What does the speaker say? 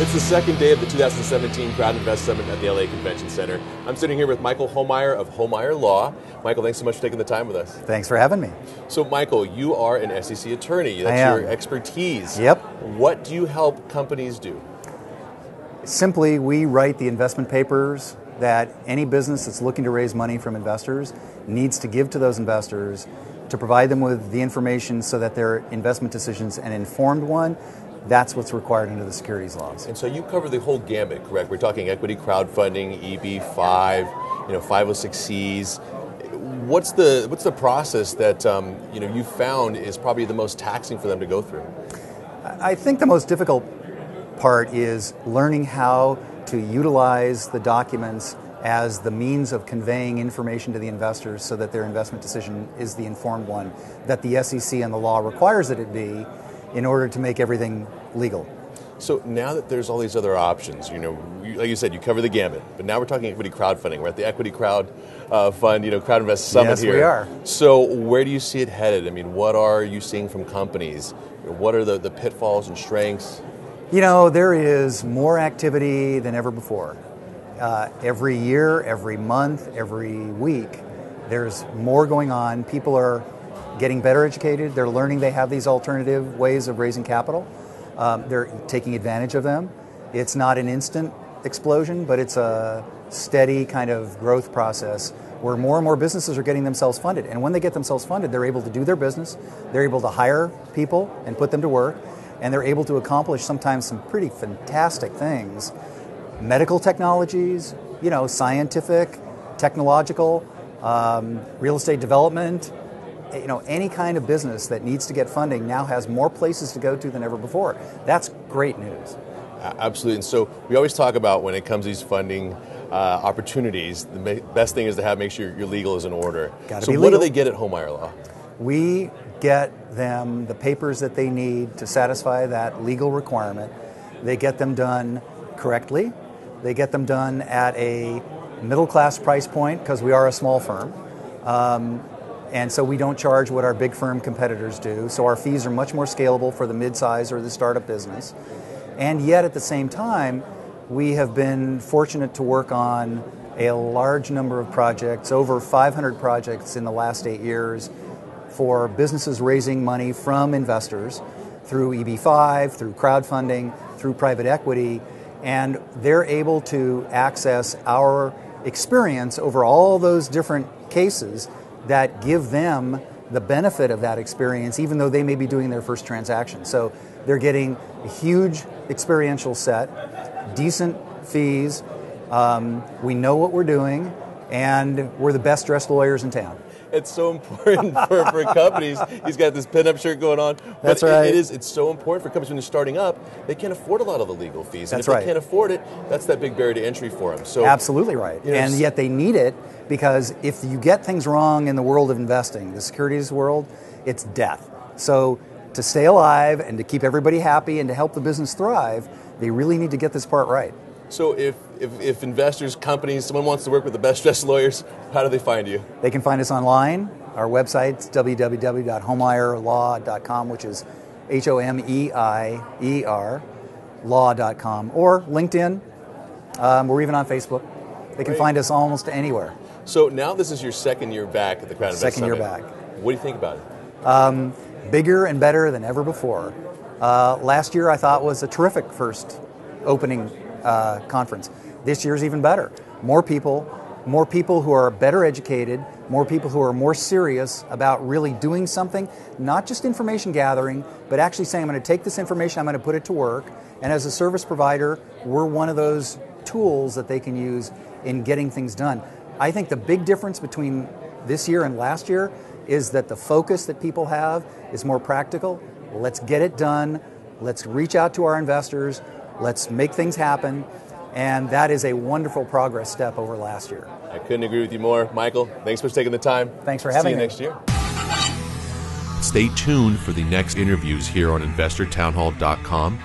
It's the second day of the 2017 Crowd Invest Summit at the LA Convention Center. I'm sitting here with Michael Homeier of Homeier Law. Michael, thanks so much for taking the time with us. Thanks for having me. So, Michael, you are an SEC attorney. That's your expertise. Yep. What do you help companies do? Simply, we write the investment papers that any business that's looking to raise money from investors needs to give to those investors to provide them with the information so that their investment decision's an informed one. That's what's required under the securities laws. And so you cover the whole gambit, correct? We're talking equity crowdfunding, EB-5, 506Cs. What's the process that you found is probably the most taxing for them to go through? I think the most difficult part is learning how to utilize the documents as the means of conveying information to the investors so that their investment decision is the informed one that the SEC and the law requires that it be in order to make everything legal. So now that there's all these other options, like you said, you cover the gambit, but now we're talking equity crowdfunding. We're at the Equity Crowd Fund, Crowd Invest Summit here. Yes, we are. So where do you see it headed? I mean, what are you seeing from companies? What are the pitfalls and strengths? There is more activity than ever before. Every year, every month, every week, there's more going on. People are getting better educated. They're learning they have these alternative ways of raising capital. They're taking advantage of them. It's not an instant explosion, but it's a steady kind of growth process where more and more businesses are getting themselves funded. And when they get themselves funded, they're able to do their business. They're able to hire people and put them to work. And they're able to accomplish sometimes some pretty fantastic things. Medical technologies, scientific, technological, real estate development. Any kind of business that needs to get funding now has more places to go to than ever before. That's great news. Absolutely. And so we always talk about when it comes to these funding opportunities, the best thing is to make sure your legal is in order. So what do they get at Homeier Law? We get them the papers that they need to satisfy that legal requirement. They get them done correctly. They get them done at a middle-class price point because we are a small firm. And so we don't charge what our big firm competitors do. So our fees are much more scalable for the mid-size or the startup business. And yet at the same time, we have been fortunate to work on a large number of projects, over 500 projects in the last 8 years, for businesses raising money from investors through EB-5, through crowdfunding, through private equity. And they're able to access our experience over all those different cases that give them the benefit of that experience, even though they may be doing their first transaction. So they're getting a huge experiential set, decent fees, we know what we're doing, and we're the best dressed lawyers in town. It's so important for companies. He's got this pin-up shirt going on. That's right. It's so important for companies when they're starting up. They can't afford a lot of the legal fees. And That's if right. they can't afford it, that's that big barrier to entry for them. So absolutely right. And yet they need it because if you get things wrong in the world of investing, the securities world, it's death. So to stay alive and to keep everybody happy and to help the business thrive, they really need to get this part right. So if investors, companies, someone wants to work with the best dressed lawyers, how do they find you? They can find us online. Our website's www.homeierlaw.com, which is Homeier law.com, or LinkedIn. We're even on Facebook. They can find us almost anywhere. So now this is your second year back at the Crowd Invest Summit. Second year back. What do you think about it? Bigger and better than ever before. Last year I thought was a terrific first opening conference. This year's even better. More people who are better educated, more people who are more serious about really doing something, not just information gathering, but actually saying, I'm going to take this information, I'm going to put it to work, and as a service provider, we're one of those tools that they can use in getting things done. I think the big difference between this year and last year is that the focus that people have is more practical. Let's get it done. Let's reach out to our investors. Let's make things happen. And that is a wonderful progress step over last year. I couldn't agree with you more. Michael, thanks for taking the time. Thanks for having me. See you next year. Stay tuned for the next interviews here on InvestorTownhall.com.